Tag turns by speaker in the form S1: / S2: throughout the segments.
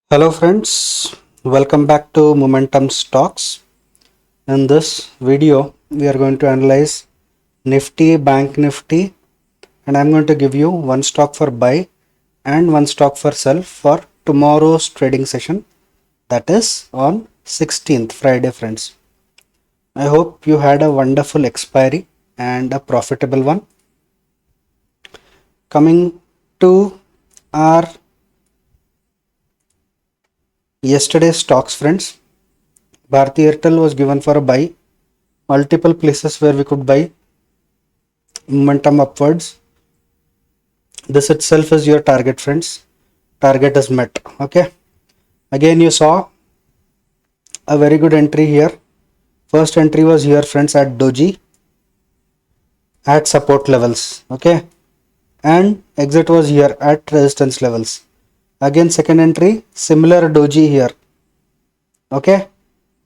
S1: Hello friends, welcome back to Momentum Stocks. In this video, we are going to analyze Nifty, Bank Nifty, and I'm going to give you one stock for buy and one stock for sell for tomorrow's trading session, that is on 16th Friday friends. I hope you had a wonderful expiry and a profitable one. Coming to our yesterday's stocks friends, Bharti Airtel was given for a buy. Multiple places where we could buy, momentum upwards. This itself is your target friends. Target is met. Okay. Again you saw a very good entry here. First entry was here friends at doji at support levels. Okay. And exit was here at resistance levels. Again second entry, similar doji here. Okay.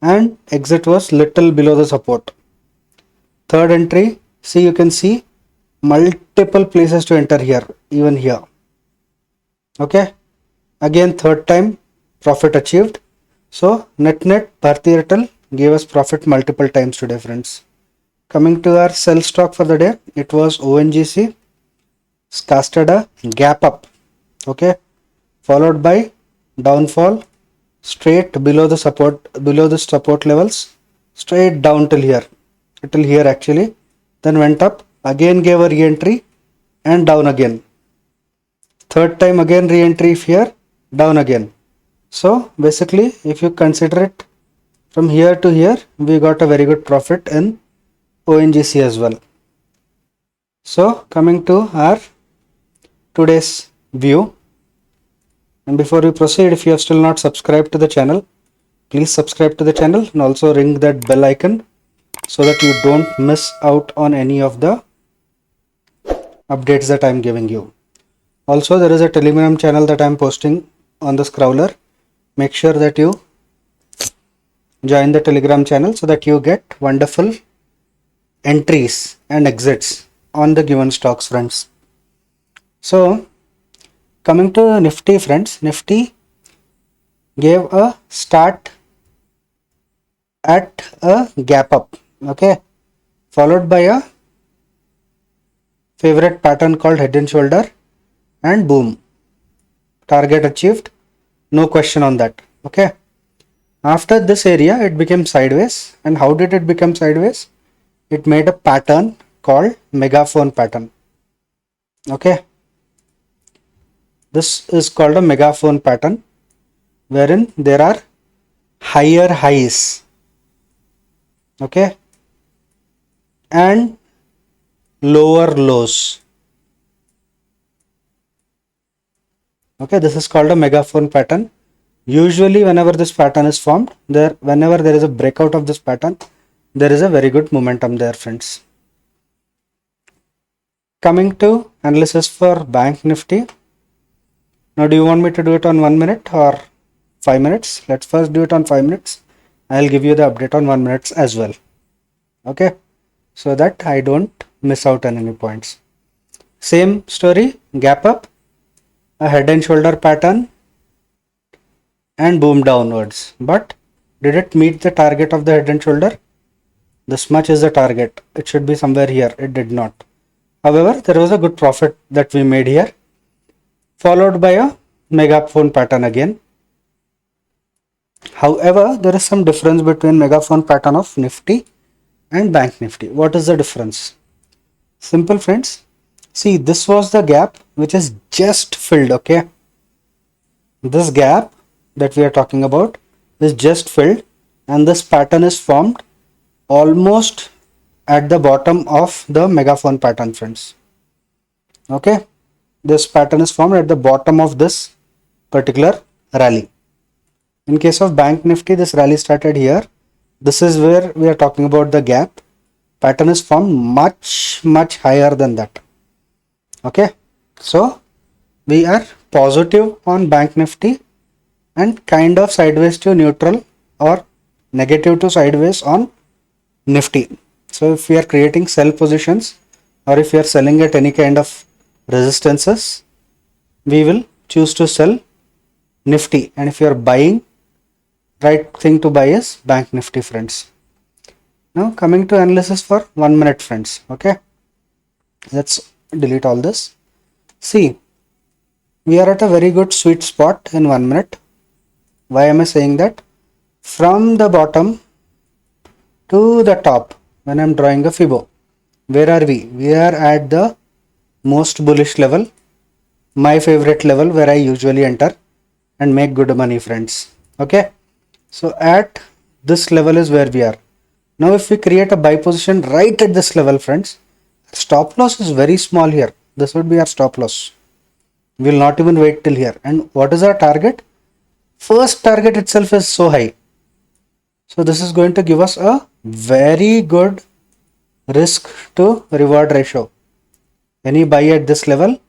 S1: And exit was little below the support. Third entry, see, you can see multiple places to enter here, even here. Okay. Again third time profit achieved. So net Bharti Airtel gave us profit multiple times today friends. Coming to our sell stock for the day, it was ONGC, casted a gap up. Okay. Followed by downfall straight below the support levels, straight down till here actually, then went up, again gave a re-entry and down again. Third time again re-entry here, down again. So basically if you consider it from here to here, we got a very good profit in ONGC as well. So coming to our today's view, and before we proceed, if you have still not subscribed to the channel, please subscribe to the channel and also ring that bell icon so that you don't miss out on any of the updates that I am giving you. Also, there is a Telegram channel that I am posting on the Scrowler. Make sure that you join the Telegram channel so that you get wonderful entries and exits on the given stocks friends. So coming to Nifty friends, Nifty gave a start at a gap up, okay, followed by a favorite pattern called head and shoulder, and boom, target achieved, no question on that. Okay, after this area it became sideways. And how did it become sideways? It made a pattern called megaphone pattern. Okay, this is called a megaphone pattern, wherein there are higher highs, okay, and lower lows. Okay, this is called a megaphone pattern. Usually whenever this pattern is formed, whenever there is a breakout of this pattern, there is a very good momentum there friends. Coming to analysis for Bank Nifty. Now do you want me to do it on 1 minute or 5 minutes? Let's first do it on 5 minutes. I'll give you the update on 1 minute as well. Okay, so that I don't miss out on any points. Same story, gap up, a head and shoulder pattern, and boom downwards. But did it meet the target of the head and shoulder? This much is the target. It should be somewhere here. It did not. However, there was a good profit that we made here, followed by a megaphone pattern again. However, there is some difference between megaphone pattern of Nifty and Bank Nifty. What is the difference? Simple friends. See, this was the gap which is just filled. Okay, this gap that we are talking about is just filled, and this pattern is formed almost at the bottom of the megaphone pattern friends. Okay, this pattern is formed at the bottom of this particular rally. In case of Bank Nifty, this rally started here. This is where we are talking about the gap. Pattern is formed much higher than that. Okay, so we are positive on Bank Nifty and kind of sideways to neutral or negative to sideways on Nifty. So if we are creating sell positions or if we are selling at any kind of resistances, we will choose to sell Nifty, and if you are buying, right thing to buy is Bank Nifty, friends. Now coming to analysis for 1 minute, friends. Okay, let's delete all this. See, we are at a very good sweet spot in 1 minute. Why am I saying that? From the bottom to the top, when I'm drawing a Fibo, where are we? We are at the most bullish level, my favorite level where I usually enter and make good money, friends. Okay, so at this level is where we are. Now if we create a buy position right at this level, friends, stop loss is very small here. This would be our stop loss. We will not even wait till here. And what is our target? First target itself is so high. So this is going to give us a very good risk to reward ratio. Any buy at this level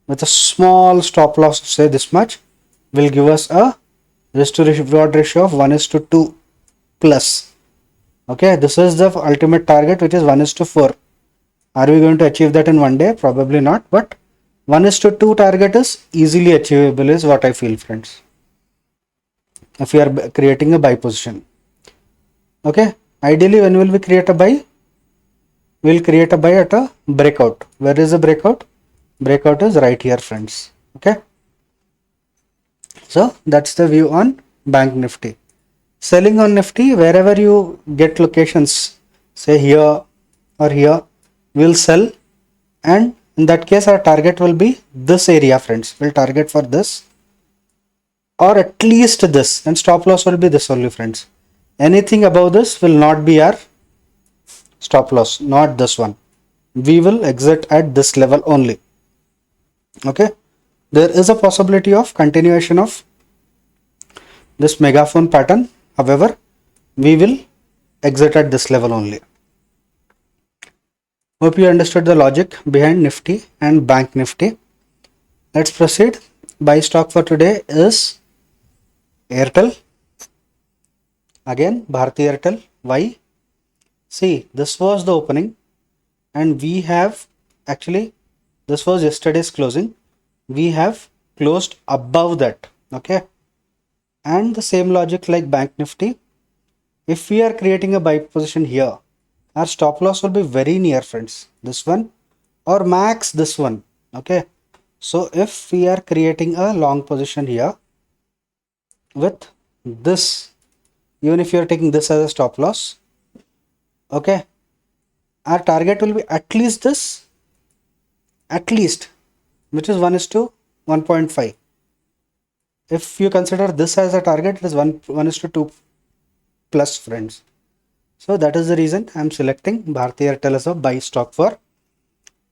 S1: with a small stop loss of say this much will give us a risk to reward ratio of 1:2 plus. Okay, this is the ultimate target, which is 1:4. Are we going to achieve that in one day? Probably not, but 1:2 target is easily achievable is what I feel, friends, if we are creating a buy position. Okay, ideally when will we create a buy? We will create a buy at a breakout. Where is the breakout? Breakout is right here, friends. Okay, so that's the view on Bank Nifty. Selling on Nifty, wherever you get locations, say here or here, we'll sell, and in that case our target will be this area, friends. We'll target for this or at least this, and stop loss will be this only, friends. Anything above this will not be our stop loss, not this one. We will exit at this level only. Okay, there is a possibility of continuation of this megaphone pattern. However, we will exit at this level only. Hope you understood the logic behind Nifty and Bank Nifty. Let's proceed. Buy stock for today is Airtel. Again, Bharti Airtel. Why? See, this was the opening, and we have actually, this was yesterday's closing. We have closed above that. Okay, and the same logic like Bank Nifty. If we are creating a buy position here, our stop loss will be very near, friends, this one or max this one. Okay, so if we are creating a long position here with this, even if you are taking this as a stop loss, okay, our target will be at least this, at least, which is 1:1.5. If you consider this as a target, it is 1:2 plus, friends. So that is the reason I am selecting Bharti Airtel as a buy stock for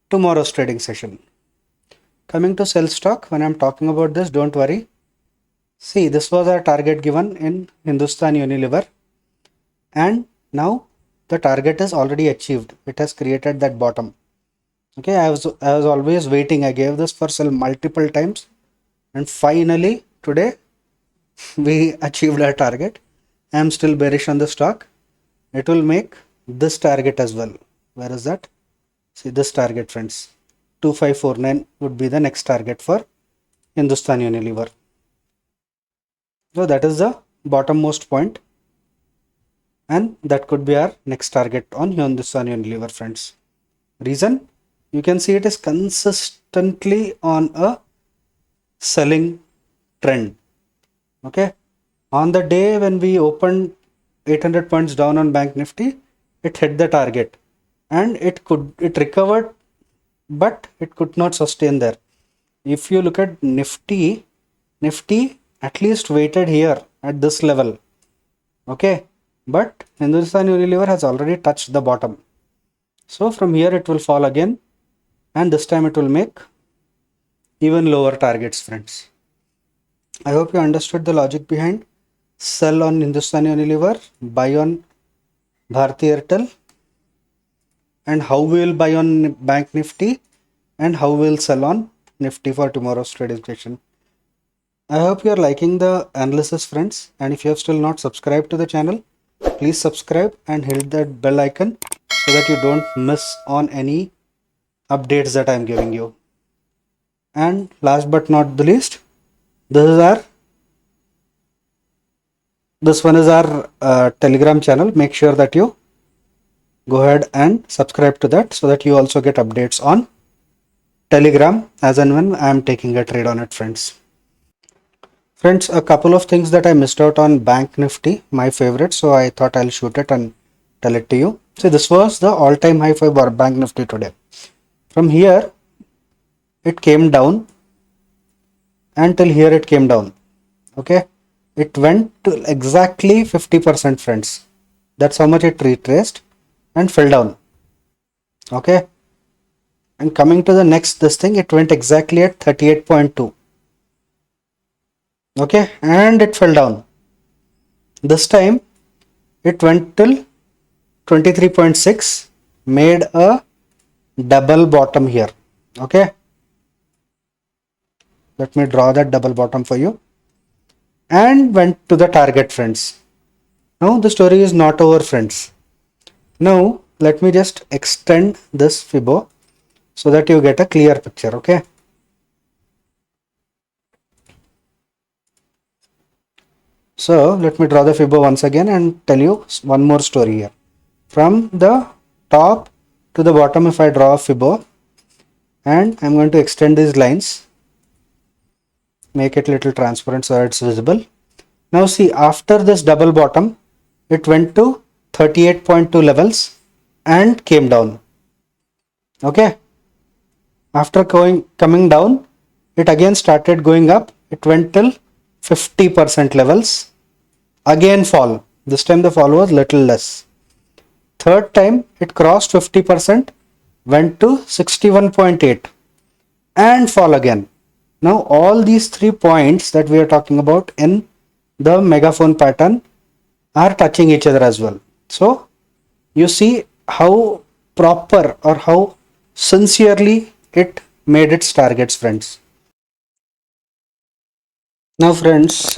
S1: tomorrow's trading session. Coming to sell stock, when I am talking about this, don't worry. See, this was our target given in Hindustan Unilever, and now the target is already achieved. It has created that bottom. Okay, I was always waiting. I gave this for sell multiple times, and finally today we achieved our target. I am still bearish on the stock. It will make this target as well. Where is that? See, this target, friends, 2549 would be the next target for Hindustan Unilever. So that is the bottommost point, and that could be our next target on Hindustan Unilever, friends. Reason? You can see it is consistently on a selling trend. Okay, on the day when we opened 800 points down on Bank Nifty, it hit the target and it recovered, but it could not sustain there. If you look at Nifty at least waited here at this level. Okay, but Hindustan Unilever has already touched the bottom. So from here it will fall again, and this time it will make even lower targets, friends. I hope you understood the logic behind sell on Hindustan Unilever, buy on Bharti Airtel, and how we will buy on Bank Nifty, and how we will sell on Nifty for tomorrow's trading session. I hope you are liking the analysis, friends, and if you have still not subscribed to the channel, please subscribe and hit that bell icon so that you don't miss on any updates that I am giving you. And last but not the least, this is our This one is our Telegram channel. Make sure that you go ahead and subscribe to that so that you also get updates on Telegram as and when I am taking a trade on it, friends. Friends, a couple of things that I missed out on Bank Nifty, my favorite, so I thought I'll shoot it and tell it to you. See, this was the all-time high for Bank Nifty today. From here, it came down, and till here it came down. Okay, it went to exactly 50%, friends. That's how much it retraced and fell down. Okay, and coming to the next this thing, it went exactly at 38.2. Okay, and it fell down. This time it went till 23.6, made a double bottom here. Okay, let me draw that double bottom for you, and went to the target, friends. Now the story is not over, friends. Now let me just extend this Fibo so that you get a clear picture. Okay, so let me draw the Fibo once again and tell you one more story here. From the top to the bottom, if I draw a Fibo, and I'm going to extend these lines, make it little transparent so it's visible. Now see, after this double bottom, it went to 38.2 levels and came down. Okay, after coming down, it again started going up. It went till 50% levels, again fall. This time the fall was little less. Third time it crossed 50%, went to 61.8 and fall again. Now all these 3 points that we are talking about in the megaphone pattern are touching each other as well. So you see how proper or how sincerely it made its targets, friends. Now friends,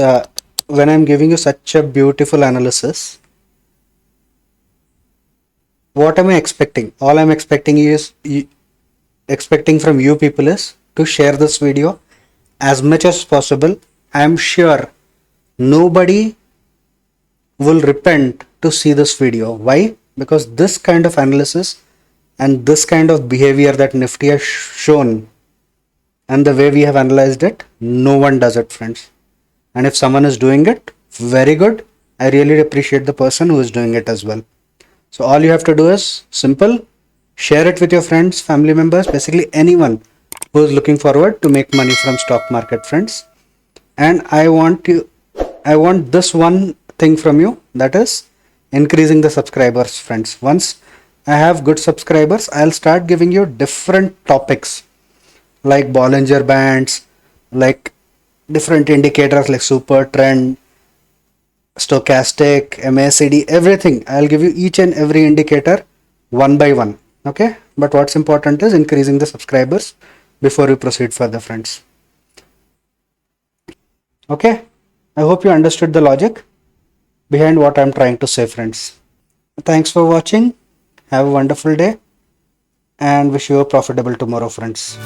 S1: when I'm giving you such a beautiful analysis, what am I expecting? All I'm expecting is expecting from you people is to share this video as much as possible. I am sure nobody will repent to see this video. Why? Because this kind of analysis and this kind of behavior that Nifty has shown and the way we have analyzed it, no one does it, friends. And if someone is doing it, very good. I really appreciate the person who is doing it as well. So all you have to do is simple, share it with your friends, family members, basically anyone who is looking forward to make money from stock market, friends. And I want this one thing from you, that is increasing the subscribers, friends. Once I have good subscribers, I'll start giving you different topics like Bollinger Bands, like different indicators like super trend, stochastic, MACD, everything. I'll give you each and every indicator one by one. Okay, but what's important is increasing the subscribers before we proceed further, friends. Okay, I hope you understood the logic behind what I'm trying to say, friends. Thanks for watching. Have a wonderful day and wish you a profitable tomorrow, friends.